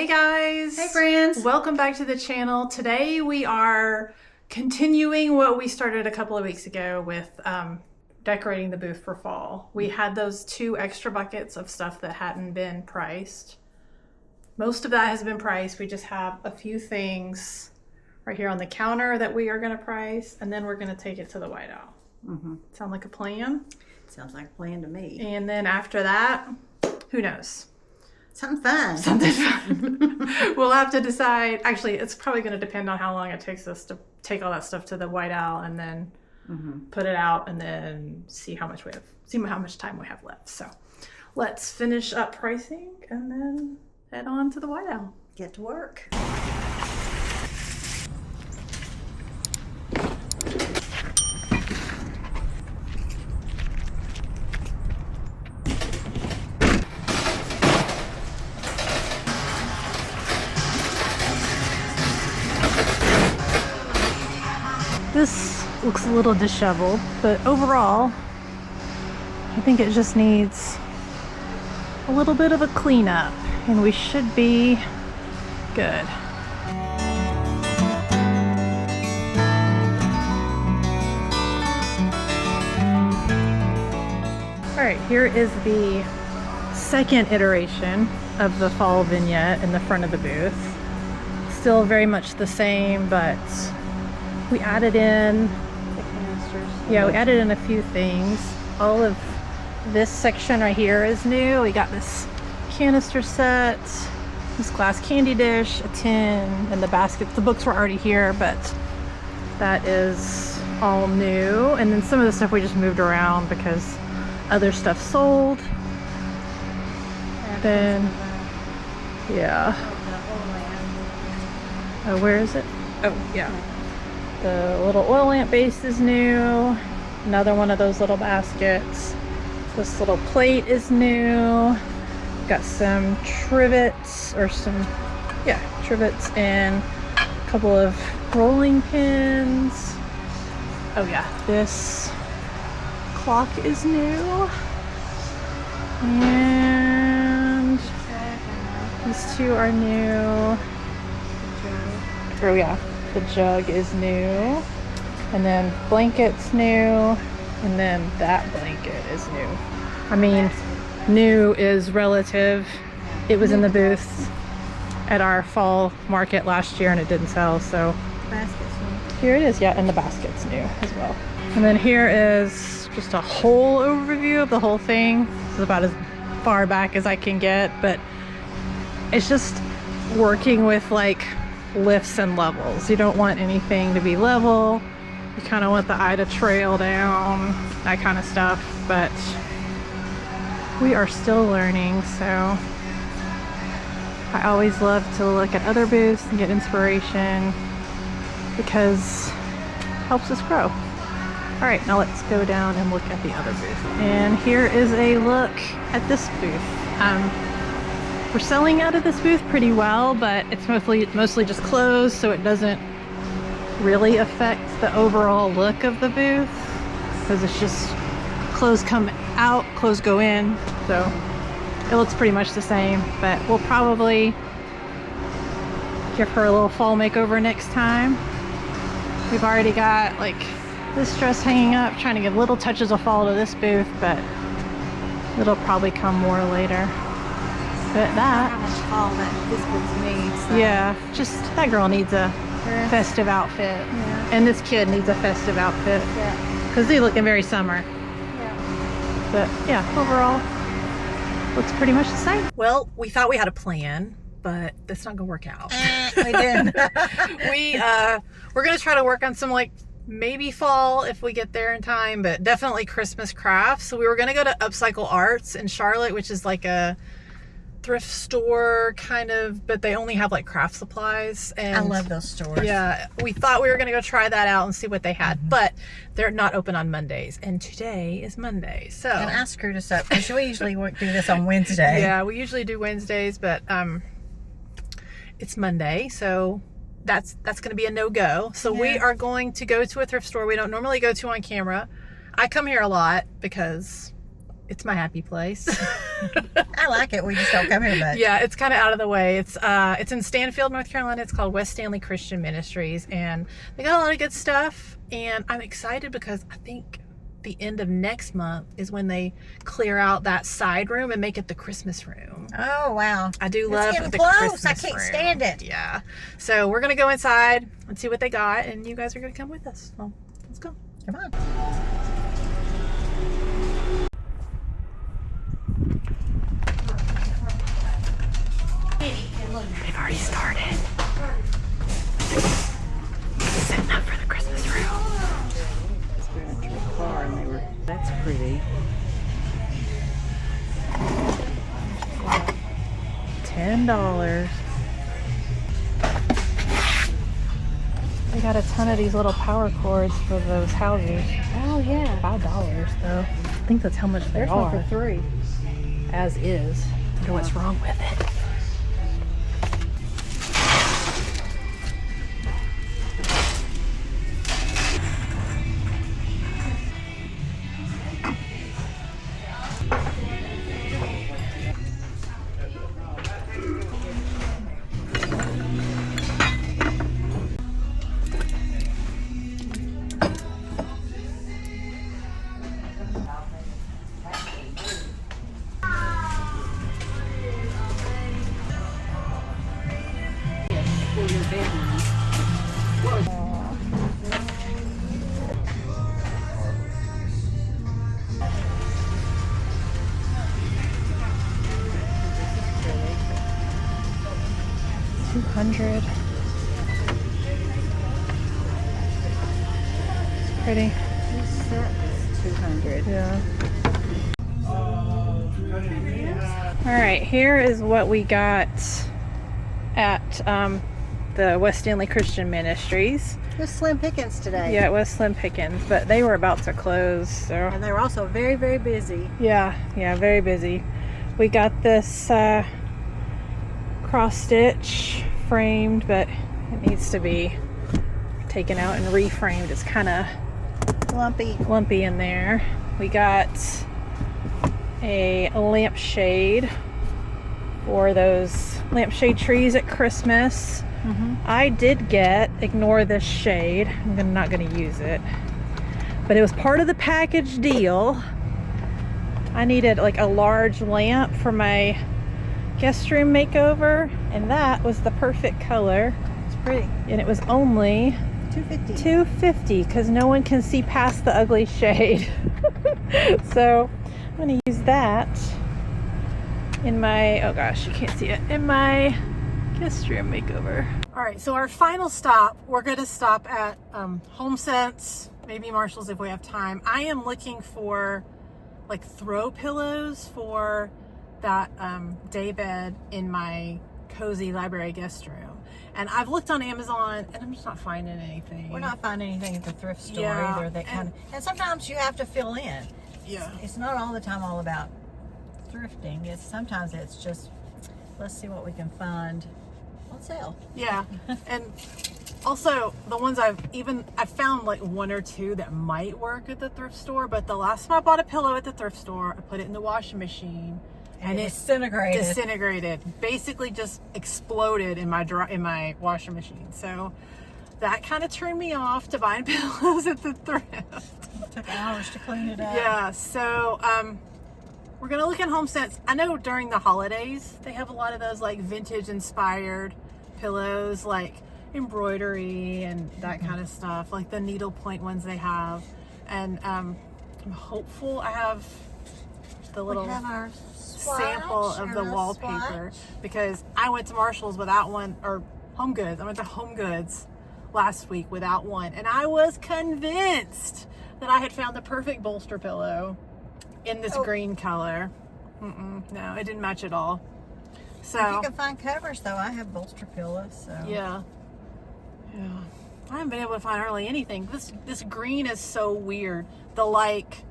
Hey guys! Hey friends! Welcome back to the channel. Today we are continuing what we started a couple of weeks ago with decorating the booth for fall. We had those 2 extra buckets of stuff that hadn't been priced. Most of that has been priced. We just have a few things right here on the counter that we are going to price, and then we're going to take it to the White Owl. Sound like a plan? Sounds like a plan to me. And then after that, who knows? Something fun. Something fun. We'll have to decide. Actually, it's probably going to depend on how long it takes us to take all that stuff to the White Owl and then put it out and then see how much time we have left. So let's finish up pricing and then head on to the White Owl. Get to work. This looks a little disheveled, but overall, I think it just needs a little bit of a cleanup, and we should be good. All right, here is the second iteration of the fall vignette in the front of the booth. Still very much the same, but we added in The canisters. we added in a few things. All of this section right here is new. We got this canister set, this glass candy dish, a tin, and the baskets. The books were already here, but that is all new. And then some of the stuff we just moved around because other stuff sold. Then, yeah. Oh, where is it? Oh, yeah. The little oil lamp base is new. Another one of those little baskets. This little plate is new. Got some trivets trivets and a couple of rolling pins. Oh yeah, this clock is new. And these 2 are new. Oh yeah. The jug is new, and then blanket's new, and then that blanket is new. I mean, new is relative. It was in the booth at our fall market last year and it didn't sell, so Basket's new. here it is. Yeah, and the basket's new as well. And then here is just a whole overview of the whole thing. This is about as far back as I can get, but it's just working with like lifts and levels. You don't want anything to be level. You kind of want the eye to trail down, that kind of stuff, but we are still learning, so I always love to look at other booths and get inspiration because it helps us grow. All right, now let's go down and look at the other booth. And here is a look at this booth. We're selling out of this booth pretty well, but it's mostly just clothes, so it doesn't really affect the overall look of the booth because it's just clothes come out, clothes go in, so it looks pretty much the same. But we'll probably give her a little fall makeover next time. We've already got like this dress hanging up, trying to give little touches of fall to this booth, but it'll probably come more later. But that, How much fall that this booth needs. So. yeah, just that girl needs a festive outfit, and this kid needs a festive outfit because they're looking very summer. But yeah, overall, looks pretty much the same. Well, we thought we had a plan, but that's not gonna work out. We did. We're gonna try to work on some like maybe fall if we get there in time, but definitely Christmas crafts. So we were gonna go to Upcycle Arts in Charlotte, which is like a thrift store kind of, but they only have like craft supplies. And I love those stores. yeah, we thought we were gonna go try that out and see what they had, but they're not open on Mondays, and today is Monday, so And I screwed us up because we usually do this on Wednesday. yeah, we usually do Wednesdays, but it's Monday, so that's gonna be a no-go. So we are going to go to a thrift store we don't normally go to on camera. I come here a lot because it's my happy place. I like it. We just don't come here much. Yeah, it's kind of out of the way. It's in Stanfield, North Carolina. It's called West Stanley Christian Ministries, and they got a lot of good stuff. And I'm excited because I think the end of next month is when they clear out that side room and make it the Christmas room. Oh wow! I do love the close. Christmas I can't room. stand it. Yeah, so we're gonna go inside and see what they got, and you guys are gonna come with us. So let's go. Come on. They've already started. Setting up for the Christmas room. That's pretty. $10. They got a ton of these little power cords for those houses. Oh yeah. $5 though. I think that's how much they There's are. one for $3. As is. I wonder what's wrong with it. $200. It's pretty. This set is $200. Yeah. All right, here is what we got at the West Stanley Christian Ministries. It was slim pickings today. Yeah, it was slim pickings, but they were about to close, so. And they were also very, very busy. Yeah, very busy. We got this cross stitch framed, but it needs to be taken out and reframed. It's kind of lumpy in there. We got a lampshade for those lampshade trees at Christmas. I did get, ignore this shade, I'm not gonna use it, but it was part of the package deal. I needed like a large lamp for my guest room makeover, and that was the perfect color. It's pretty. And it was only $2.50 because no one can see past the ugly shade. So I'm gonna use that in my, oh gosh, you can't see it, in my guest room makeover. All right, so our final stop, we're gonna stop at Homesense, maybe Marshall's if we have time. I am looking for like throw pillows for that day bed in my cozy library guest room. And I've looked on Amazon and I'm just not finding anything. We're not finding anything at the thrift store Yeah, either. That kind of, and sometimes you have to fill in. Yeah. It's not all the time all about thrifting. Sometimes it's just, let's see what we can find on sale. Yeah. And also the ones I've found like one or two that might work at the thrift store, but the last time I bought a pillow at the thrift store, I put it in the washing machine and it disintegrated. Basically just exploded in my washing machine. So that kind of turned me off to buying pillows at the thrift. It took hours to clean it up. Yeah, so we're gonna look at Homesense. I know during the holidays they have a lot of those like vintage inspired pillows, like embroidery and that kind of stuff, like the needlepoint ones they have. And I'm hopeful I have the little sample of the wallpaper, because I went to Marshall's without one, or Home Goods. I went to Home Goods last week without one, and I was convinced that I had found the perfect bolster pillow in this green color. No, it didn't match at all. So if you can find covers though, I have bolster pillows. So yeah, I haven't been able to find hardly anything. This green is so weird. The like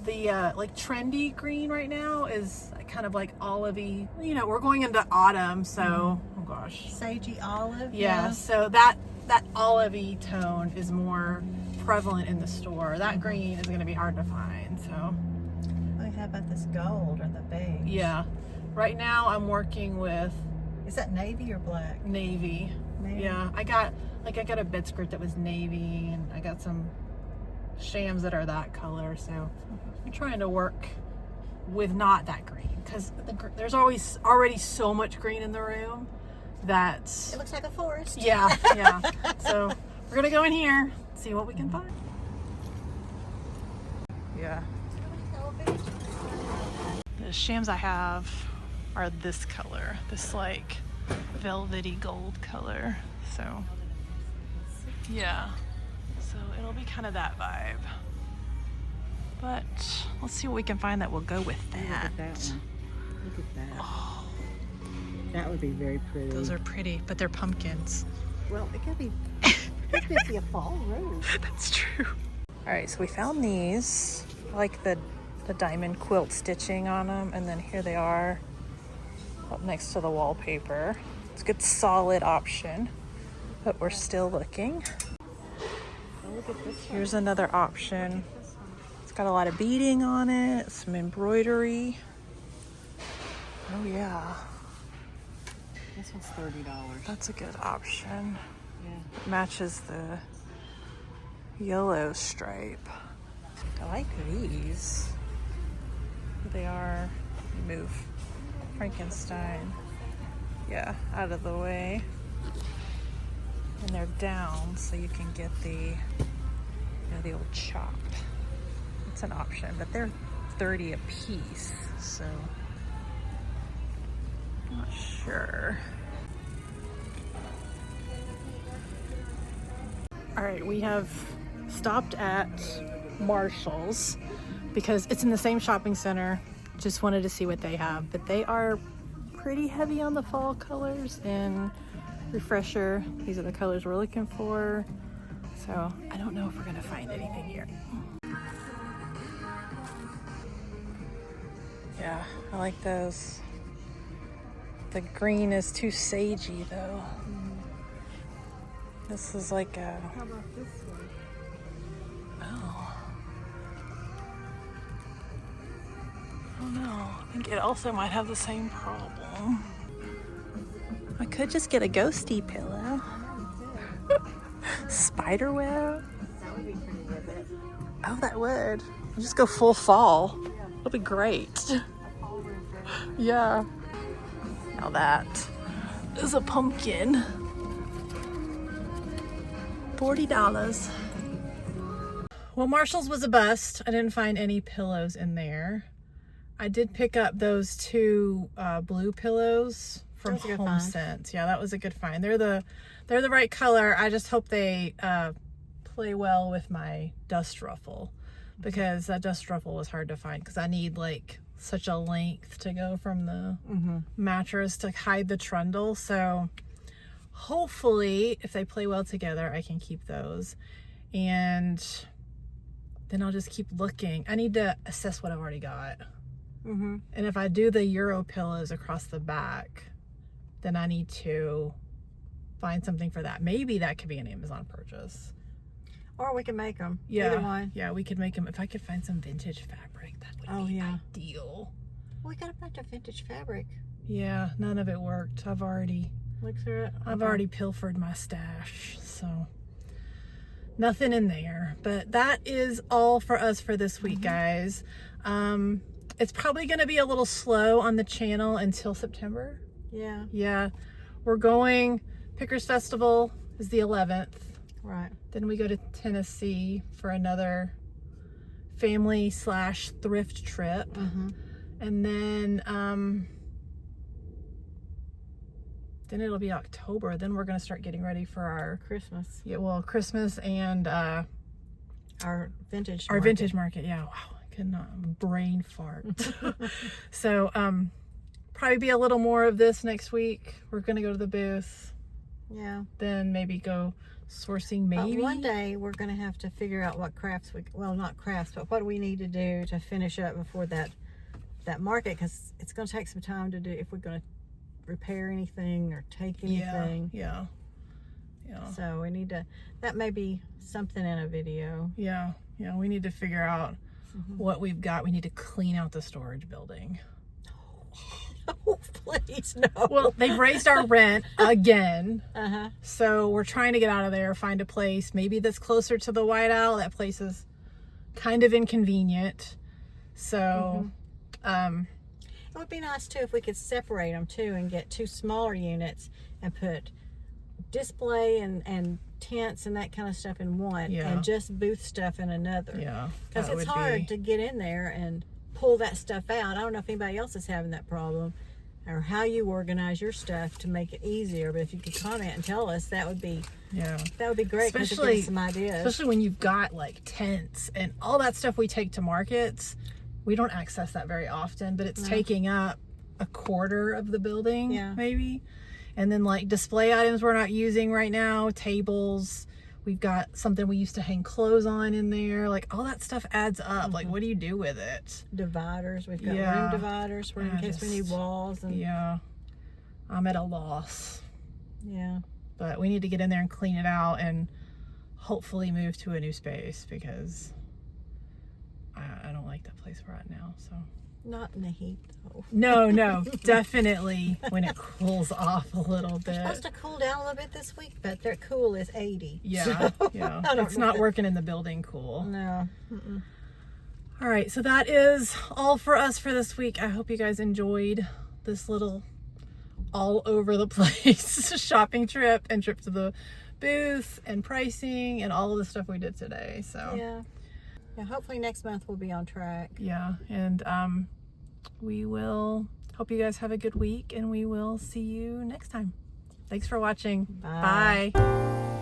trendy green right now is kind of like olivey. You know, we're going into autumn, so oh gosh, sagey olive. Yeah, so that olivey tone is more prevalent in the store. That green is going to be hard to find. So we how about this gold or the beige? Yeah. Right now I'm working with Is that navy or black? navy. Navy? Yeah, I got a bed skirt that was navy, and I got some shams that are that color. So I'm trying to work with not that green, because there's always already so much green in the room that It looks like a forest. yeah. So we're gonna go in here, see what we can find. Yeah. The shams I have are this color, this like velvety gold color. So yeah, so it'll be kind of that vibe. But let's see what we can find that will go with that. Look at that one. Look at that. Oh. That would be very pretty. Those are pretty, but they're pumpkins. Well, it could be. It could be a fall rose. That's true. All right, so we found these. I like the diamond quilt stitching on them, and then here they are up next to the wallpaper. It's a good solid option, but we're still looking. Oh, look at this one. Here's another option. It's got a lot of beading on it, some embroidery. Oh yeah, This one's $30. that's a good option. Yeah. It matches the yellow stripe. I like these. Here they are. Move Frankenstein, yeah, out of the way. And they're down, so you can get the old chop. It's an option, but they're $30 a piece, so I'm not sure. All right, we have stopped at Marshall's because it's in the same shopping center. Just wanted to see what they have, but they are pretty heavy on the fall colors and refresher. These are the colors we're looking for. So I don't know if we're gonna find anything here. Yeah, I like those. The green is too sagey though. This is like a, How about this one? oh. I don't know. I think it also might have the same problem. I could just get a ghosty pillow. Spider web. That would be pretty with it. Oh, that would. I'll just go full fall. It'll be great. Yeah. Now that is a pumpkin. $40. Well, Marshall's was a bust. I didn't find any pillows in there. I did pick up those two blue pillows from That was a good find. Homesense. Yeah, that was a good find. They're the right color. I just hope they play well with my dust ruffle, because that dust ruffle was hard to find because I need like such a length to go from the mattress to hide the trundle. So hopefully if they play well together, I can keep those. And then I'll just keep looking. I need to assess what I've already got. And if I do the Euro pillows across the back, then I need to find something for that. Maybe that could be an Amazon purchase. Or we can make them. Yeah. Either one. Yeah, we could make them. If I could find some vintage fabric, that would be ideal. We got a bunch of vintage fabric. Yeah, none of it worked. I've already Look through it. already pilfered my stash, so nothing in there. But that is all for us for this week, guys. It's probably going to be a little slow on the channel until September. Yeah. Yeah, we're going. Pickers Festival is the 11th. Right. Then we go to Tennessee for another family / thrift trip. And then it'll be October. Then we're going to start getting ready for our Christmas. Christmas and Our vintage. our market. vintage market. Yeah, wow, I could not brain fart. So probably be a little more of this next week. We're going to go to the booth. Yeah. Then maybe go sourcing maybe. But one day we're going to have to figure out what crafts not crafts, but what we need to do to finish up before that market, because it's going to take some time to do if we're going to repair anything or take anything. Yeah. So we need to, that may be something in a video. Yeah, we need to figure out what we've got. We need to clean out the storage building. Oh, please, no. Well, they've raised our rent again. Uh-huh. So we're trying to get out of there, find a place maybe that's closer to the White Owl. That place is kind of inconvenient. So, It would be nice too if we could separate them too and get 2 smaller units and put display and tents and that kind of stuff in one, and just booth stuff in another. Yeah, because it's hard to get in there and pull that stuff out. I don't know if anybody else is having that problem or how you organize your stuff to make it easier, but if you could comment and tell us, that would be great, because it gives us some ideas. Especially when you've got like tents and all that stuff we take to markets. We don't access that very often, but it's taking up a quarter of the building, maybe. And then like display items we're not using right now, tables. We've got something we used to hang clothes on in there. Like all that stuff adds up. Like what do you do with it? Dividers. We've got room dividers for in case we need walls. And I'm at a loss. Yeah. But we need to get in there and clean it out and hopefully move to a new space, because I don't like that place we're at now. So not in the heat though. No, definitely when it cools off a little bit. It's supposed to cool down a little bit this week, but their cool is 80. Yeah, it's not working in the building cool. No. All right, so that is all for us for this week. I hope you guys enjoyed this little all over the place shopping trip and trip to the booth and pricing and all of the stuff we did today. So yeah, hopefully next month we'll be on track. Yeah, and we will hope you guys have a good week, and we will see you next time. Thanks for watching. Bye. Bye.